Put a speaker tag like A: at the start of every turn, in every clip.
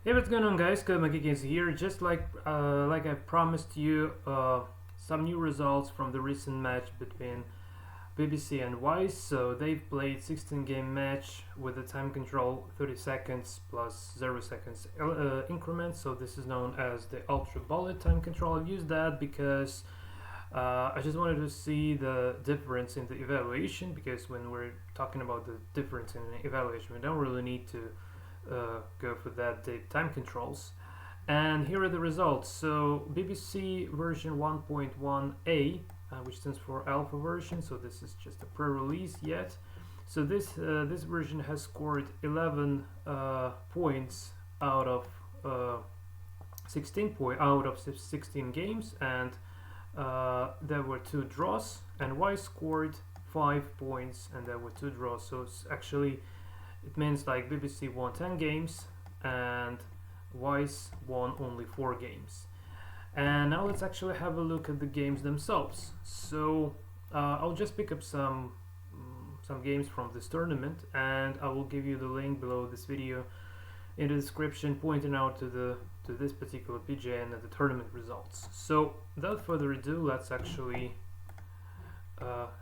A: Hey, what's going on, guys? Games here. Just like I promised you, some new results from the recent match between BBC and Wise. So they've played 16-game match with a time control 30 seconds plus 0 seconds increment. So this is known as the Ultra Bullet time control. I've used that because I just wanted to see the difference in the evaluation, because when we're talking about the difference in evaluation, we don't really need to go for that time controls. And here are the results. So BBC version 1.1a, which stands for alpha version, so this is just a pre-release yet. So this version has scored 11 points out of 16 games, and there were 2 draws, and Y scored 5 points and there were 2 draws. So it's actually, it means like BBC won 10 games and Wise won only 4 games. And now let's actually have a look at the games themselves. So I'll just pick up some games from this tournament, and I will give you the link below this video in the description, pointing out to this particular PJ and the tournament results. So without further ado, let's actually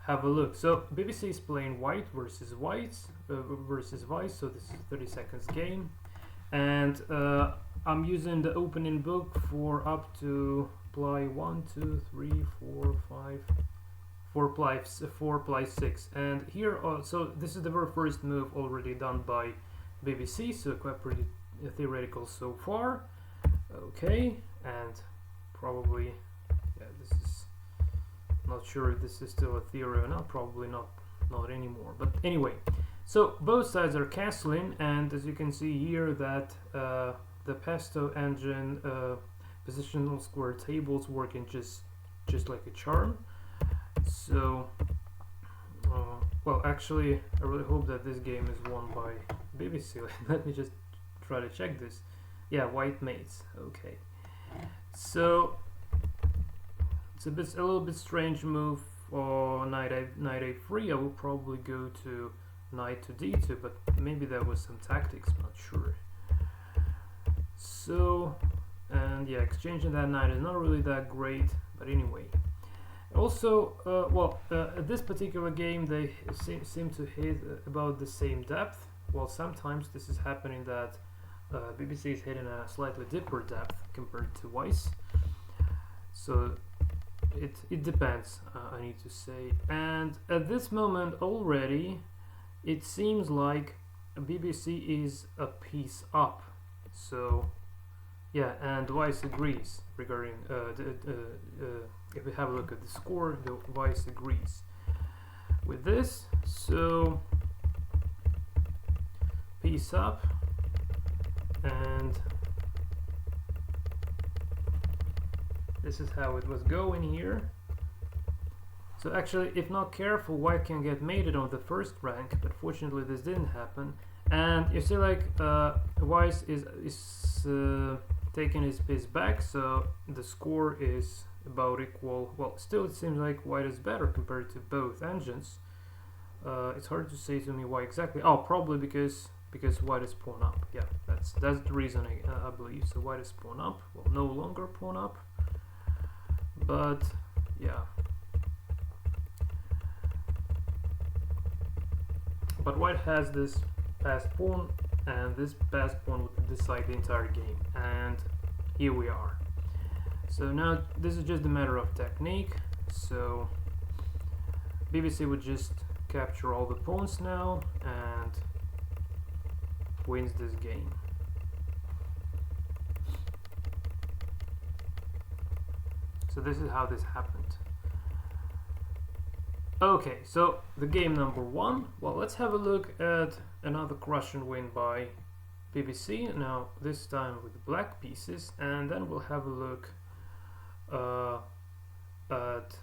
A: have a look. So BBC is playing white versus Vice. So this is 30 seconds game, and I'm using the opening book for up to ply 1, 2, 3, 4, 5, 4 ply 6. And here, so this is the very first move already done by BBC, so quite pretty theoretical so far. Okay, and probably, yeah, this is not sure if this is still a theory or not. Probably not anymore. But anyway, so both sides are castling, and as you can see here that the PeSTO engine positional square tables working just like a charm. So well, actually, I really hope that this game is won by BBC. Let me just try to check this. Yeah, white mates. Okay, so it's a little bit strange move for knight a3. I will probably go to knight to d2, but maybe there was some tactics, I'm not sure. So, and yeah, exchanging that knight is not really that great, but anyway. Also, this particular game, they seem to hit about the same depth. Well, sometimes this is happening that BBC is hitting a slightly deeper depth compared to Weiss. So it depends, I need to say. And at this moment already, it seems like BBC is a piece up. So yeah, and Weiss agrees regarding if we have a look at the score, the Weiss agrees with this. So piece up, and this is how it was going here. So actually, if not careful, White can get mated on the first rank, but fortunately this didn't happen. And you see, like Weiss is taking his piece back, so the score is about equal. Well, still it seems like White is better compared to both engines. It's hard to say to me why exactly. Oh, probably because White is pawn up. Yeah, that's the reason I believe. So White is pawn up. Well, no longer pawn up, but yeah. But White has this passed pawn, and this passed pawn would decide the entire game, and here we are. So now this is just a matter of technique. So BBC would just capture all the pawns now and wins this game. So this is how this happened. Okay, so the game number 1. Well, let's have a look at another crushing win by BBC. Now this time with black pieces, and then we'll have a look at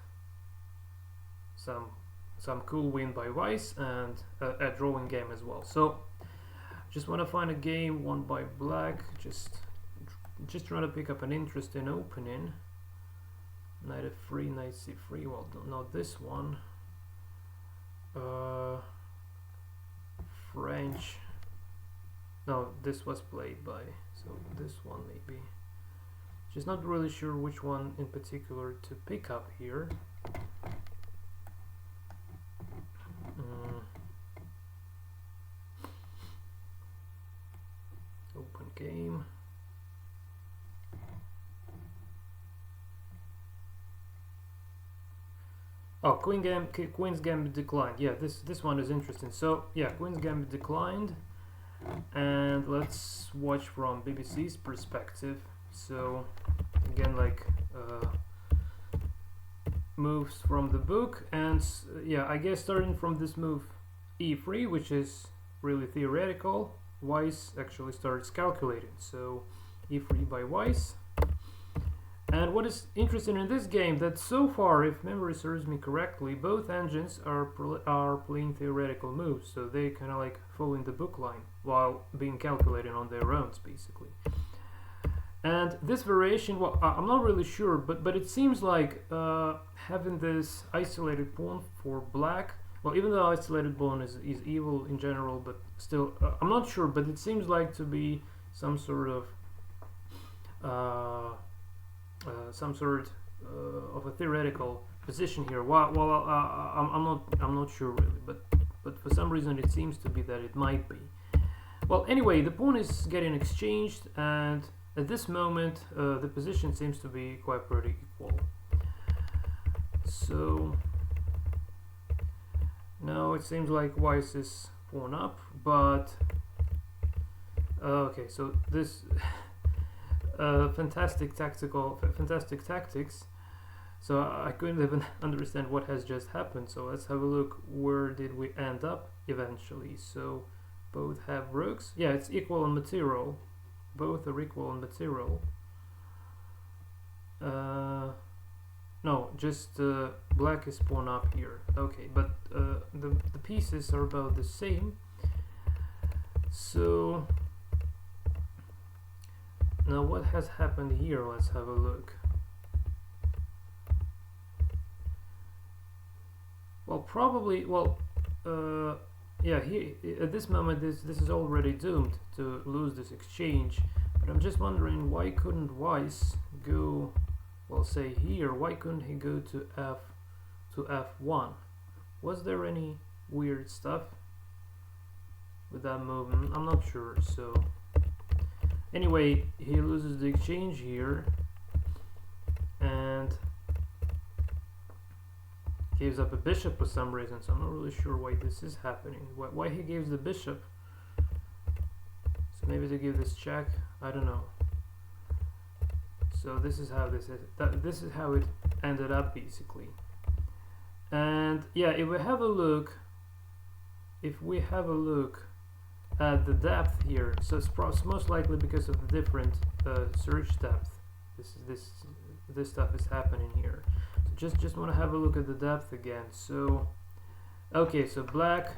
A: some cool win by Weiss and a drawing game as well. So just want to find a game won by black. Just trying to pick up an interesting opening. Knight f3, knight c3. Well, not this one. French No, this was played by, so this one maybe. Just not really sure which one in particular to pick up here. Open game. Oh, Queen's Gambit declined. Yeah, this one is interesting. So yeah, Queen's Gambit declined, and let's watch from BBC's perspective. So again, like moves from the book, and yeah, I guess starting from this move E3, which is really theoretical, Weiss actually starts calculating. So E3 by Weiss. And what is interesting in this game, that so far, if memory serves me correctly, both engines are playing theoretical moves, so they kind of like following the book line while being calculated on their own, basically. And this variation, well, I'm not really sure, but it seems like having this isolated pawn for black, well, even though isolated pawn is evil in general, but still, I'm not sure, but it seems like to be some sort of of a theoretical position here. Well, I'm not sure really, but for some reason it seems to be that it might be. Well, anyway, the pawn is getting exchanged, and at this moment the position seems to be quite pretty equal. So now it seems like Weiss is pawn up, but okay, so this fantastic tactics. So I couldn't even understand what has just happened. So let's have a look. Where did we end up eventually? So both have rooks. Yeah, it's equal on material. Both are equal on material. No, just black is pawn up here. Okay, but the pieces are about the same. So now what has happened here? Let's have a look. Well, probably, well, yeah, here at this moment this is already doomed to lose this exchange, but I'm just wondering, why couldn't Weiss go, well, say here, why couldn't he go to F1? Was there any weird stuff with that movement? I'm not sure. So anyway, he loses the exchange here and gives up a bishop for some reason, so I'm not really sure why this is happening. Why he gives the bishop? So maybe to give this check, I don't know. So this is how this is how it ended up basically. And yeah, if we have a look at the depth here, so it's most likely because of the different search depth. This stuff is happening here. So just want to have a look at the depth again. So okay, so black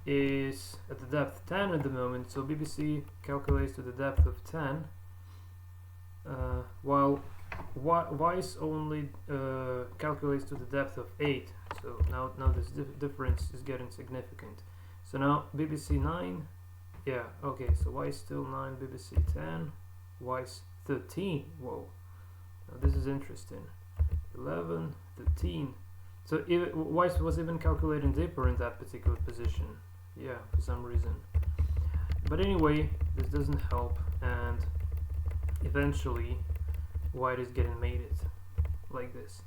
A: is at the depth 10 at the moment, so BBC calculates to the depth of 10, while Weiss only calculates to the depth of 8. So now this difference is getting significant. So now BBC 9, yeah, okay, so Weiss still 9, BBC 10, Weiss 13, whoa, now this is interesting, 11, 13, so Weiss was even calculating deeper in that particular position, yeah, for some reason. But anyway, this doesn't help, and eventually White is getting mated, like this.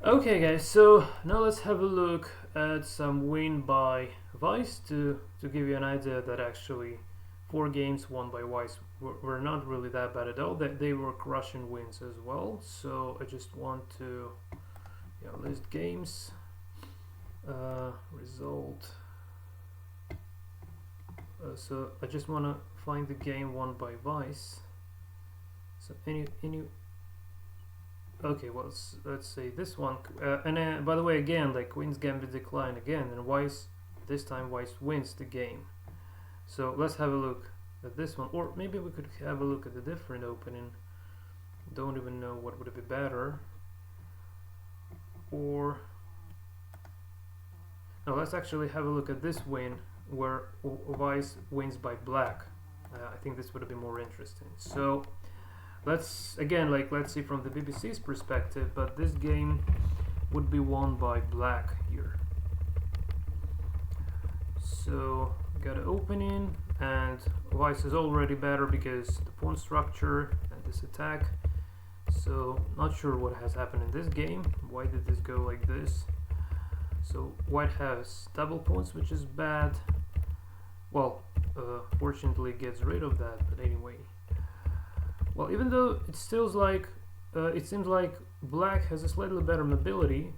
A: Okay guys, so now let's have a look at some win by Weiss to give you an idea that actually 4 games won by Weiss were not really that bad at all, that they were crushing wins as well. So I just want to list games, result. So I just want to find the game won by Weiss. So any okay, well, let's say this one, and by the way, again, like Queen's Gambit decline again, and Weiss, this time Weiss wins the game. So let's have a look at this one, or maybe we could have a look at the different opening. Don't even know what would be better. Or no, let's actually have a look at this win where white wins by black. I think this would be more interesting. So let's see from the BBC's perspective, but this game would be won by black here. So got an opening, and white is already better because the pawn structure and this attack. So not sure what has happened in this game. Why did this go like this? So white has double pawns, which is bad. Well, fortunately gets rid of that, but anyway. Well, even though it still like it seems like black has a slightly better mobility.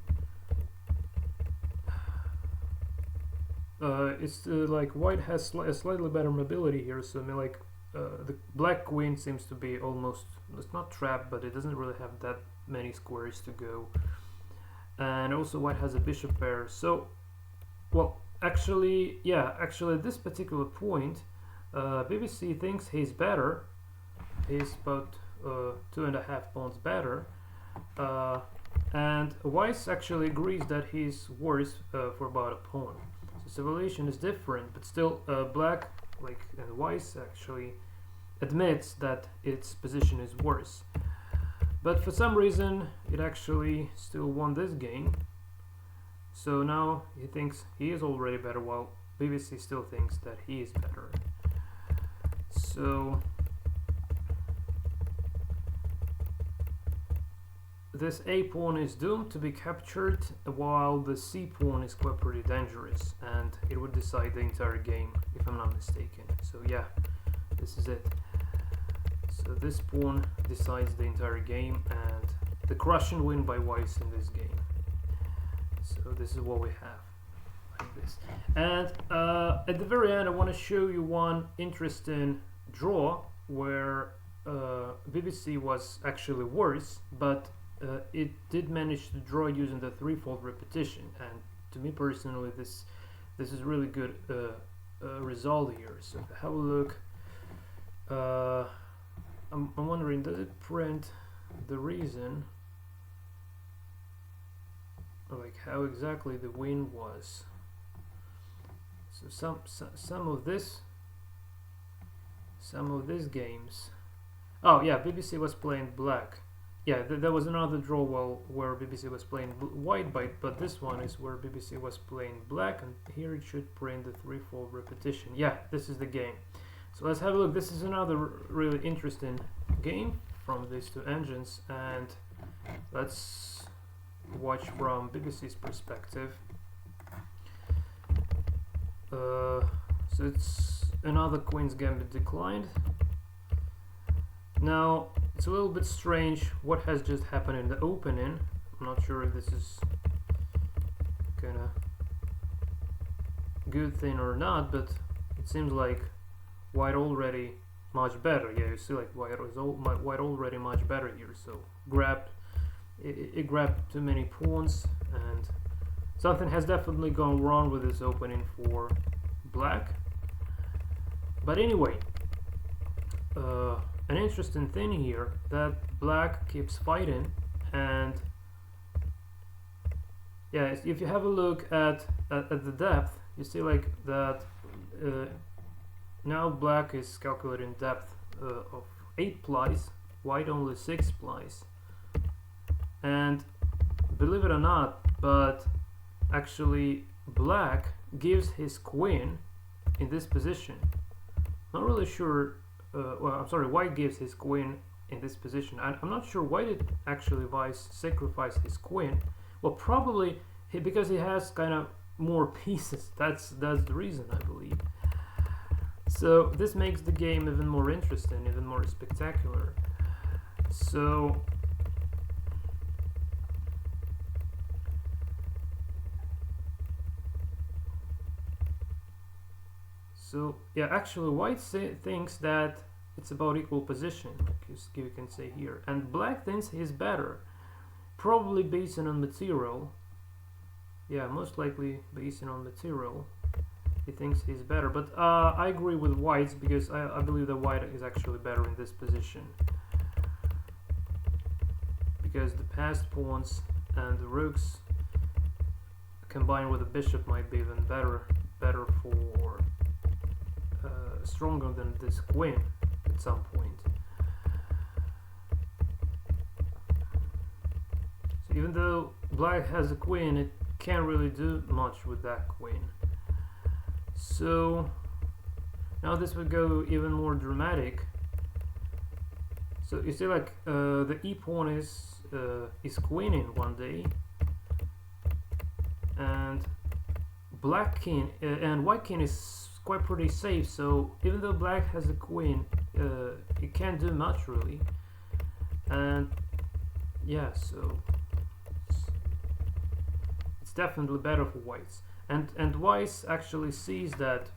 A: It's like white has a slightly better mobility here, so I mean, like the black queen seems to be almost, it's not trapped, but it doesn't really have that many squares to go. And also white has a bishop pair. So, well, actually, yeah, actually at this particular point, BBC thinks he's better. He's about 2.5 pawns better. And white actually agrees that he's worse for about a pawn. So civilization is different, but still black, like, and white actually admits that its position is worse. But for some reason, it actually still won this game. So now he thinks he is already better, while BBC still thinks that he is better. So this A pawn is doomed to be captured, while the C pawn is quite pretty dangerous, and it would decide the entire game, if I'm not mistaken. So yeah, this is it. So this pawn decides the entire game, and the crushing win by white in this game. So this is what we have, like this. And at the very end, I want to show you one interesting draw where BBC was actually worse, but it did manage to draw using the threefold repetition. And to me personally, this is really good result here. So if I have a look, I'm wondering, does it print the reason, like how exactly the win was? So some of these games. Oh yeah, BBC was playing black. Yeah, there was another draw where BBC was playing white, but this one is where BBC was playing black, and here it should print the threefold repetition. Yeah, this is the game. So let's have a look. This is another really interesting game from these two engines, and let's watch from BBC's perspective. So it's another Queen's Gambit declined. Now it's a little bit strange what has just happened in the opening. I'm not sure if this is kinda good thing or not, but it seems like white already much better. Yeah, you see, like white already much better here. So it grabbed too many pawns, and something has definitely gone wrong with this opening for black. But anyway, an interesting thing here that black keeps fighting, and yeah, if you have a look at the depth, you see like that. Now black is calculating depth of 8 plies, white only 6 plies. And believe it or not, but actually black gives his queen in this position. Not really sure, well, I'm sorry, white gives his queen in this position. I'm not sure why did actually white sacrifice his queen. Well, probably because he has kind of more pieces. That's the reason, I believe. So this makes the game even more interesting, even more spectacular. So yeah, actually white thinks that it's about equal position, like you can say here, and black thinks he's better, probably based on material. Yeah, most likely based on material. He thinks he's better, but I agree with white because I believe that white is actually better in this position, because the passed pawns and the rooks combined with the bishop might be even better better for stronger than this queen at some point. So even though black has a queen, it can't really do much with that queen. So now this would go even more dramatic. So you see, like the e pawn is queening one day, and black king and white king is quite pretty safe. So even though black has a queen, it can't do much really. And yeah, so it's definitely better for whites. And whites actually sees that.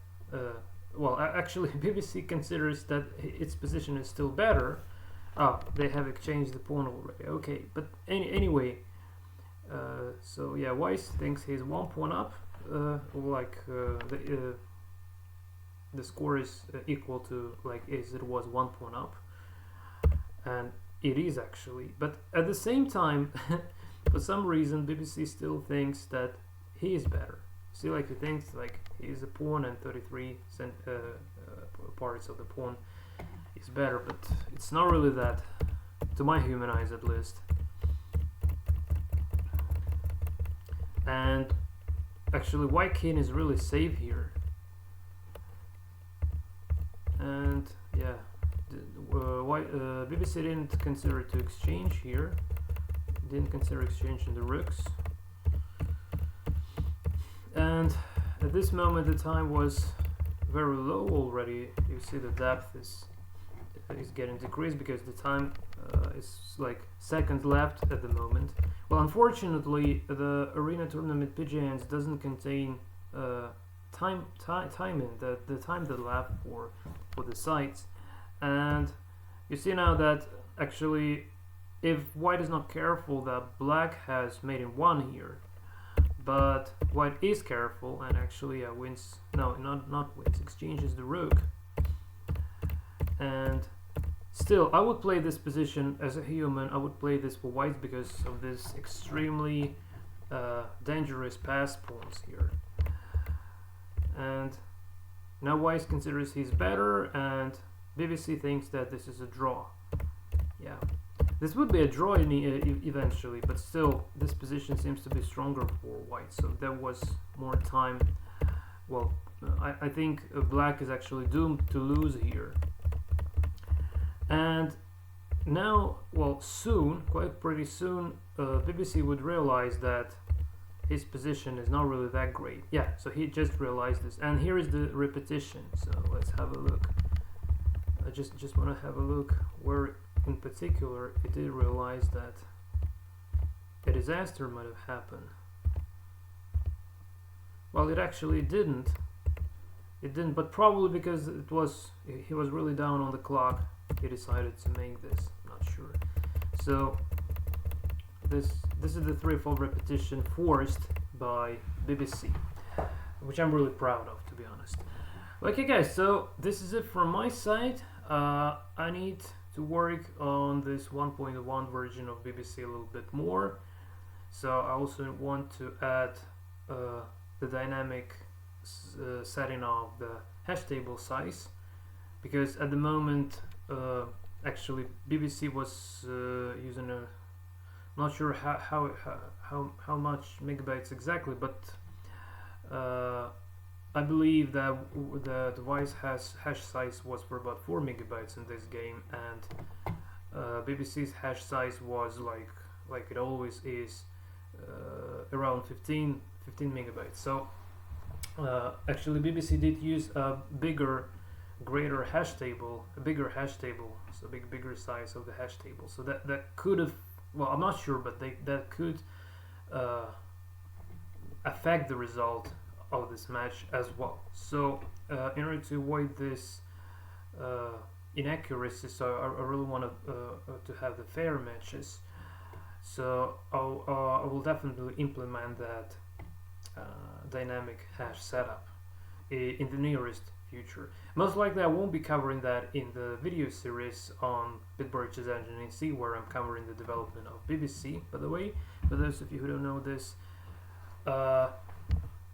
A: Well, actually, BBC considers that its position is still better. Oh, they have exchanged the pawn already. Okay, but anyway. So yeah, white thinks he's one pawn up. The score is equal to like as it was one pawn up, and it is actually. But at the same time, for some reason, BBC still thinks that he is better. See, like he thinks like he's a pawn and 33 parts of the pawn is better, but it's not really that, to my human eyes at least. And actually, white king is really safe here. And yeah, BBC didn't consider to exchange here. Didn't consider exchanging the rooks. And at this moment, the time was very low already. You see the depth is getting decreased because the time is like seconds left at the moment. Well, unfortunately, the arena tournament PGNs doesn't contain timing, the time that left for the sites. And you see now that actually, if white is not careful, that black has made in one here. But white is careful and actually wins. No, not wins. Exchanges the rook. And still, I would play this position as a human. I would play this for whites because of this extremely dangerous pass pawns here. And now white considers he's better, and BBC thinks that this is a draw. Yeah. This would be a draw eventually, but still, this position seems to be stronger for white, so there was more time. Well, I think black is actually doomed to lose here. And now, well, soon, quite pretty soon, BBC would realize that his position is not really that great. Yeah, so he just realized this. And here is the repetition, so let's have a look. I just want to have a look where in particular it did realize that a disaster might have happened. Well, it actually didn't. It didn't, but probably because he was really down on the clock, he decided to make this. Not sure. So this is the threefold repetition forced by BBC, which I'm really proud of, to be honest. Okay, guys, so this is it from my side. I need to work on this 1.1 version of BBC a little bit more. So I also want to add the dynamic setting of the hash table size, because at the moment actually BBC was using a, not sure how much megabytes exactly, but I believe that the device hash size was for about 4 megabytes in this game, and BBC's hash size was like it always is, around 15 megabytes. So actually BBC did use a bigger hash table, so bigger size of the hash table. So that could have, well, I'm not sure, but that could affect the result of this match as well. So in order to avoid this inaccuracy, so I really want to have the fair matches. So I will definitely implement that dynamic hash setup in the nearest future. Most likely I won't be covering that in the video series on Bitburch's Engine in C, where I'm covering the development of BBC, by the way, for those of you who don't know this.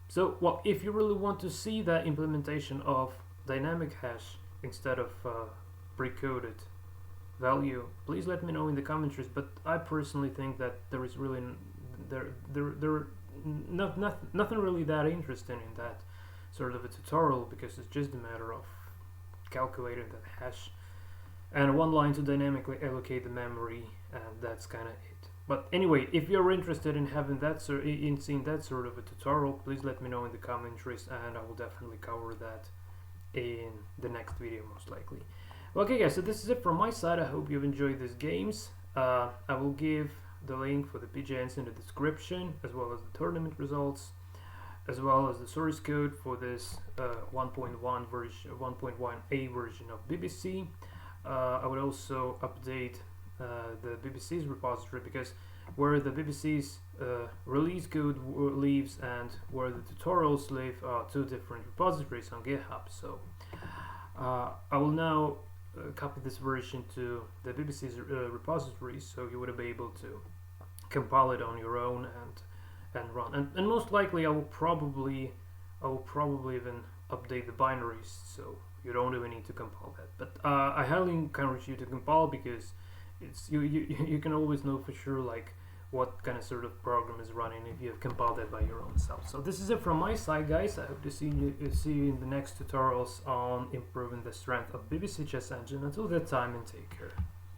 A: So, well, if you really want to see that implementation of dynamic hash instead of pre-coded value, please let me know in the commentaries. But I personally think that there is really nothing really that interesting in that sort of a tutorial, because it's just a matter of calculating that hash and one line to dynamically allocate the memory, and that's kind of it. But anyway, if you're interested in having that in seeing that sort of a tutorial, please let me know in the commentaries, and I will definitely cover that in the next video most likely. Okay guys, so this is it from my side. I hope you've enjoyed these games. I will give the link for the PGNs in the description, as well as the tournament results, as well as the source code for this 1.1 version, 1.1a version of BBC. I would also update the BBC's repository, because where the BBC's release code lives and where the tutorials live are two different repositories on GitHub. So I will now copy this version to the BBC's repository, so you would be able to compile it on your own and run. And most likely I will probably even update the binaries, so you don't even need to compile that. But I highly encourage you to compile, because it's you can always know for sure like what kind of sort of program is running if you have compiled that by your own self. So this is it from my side, guys. I hope to see you in the next tutorials on improving the strength of BBC Chess Engine. Until that time, and take care.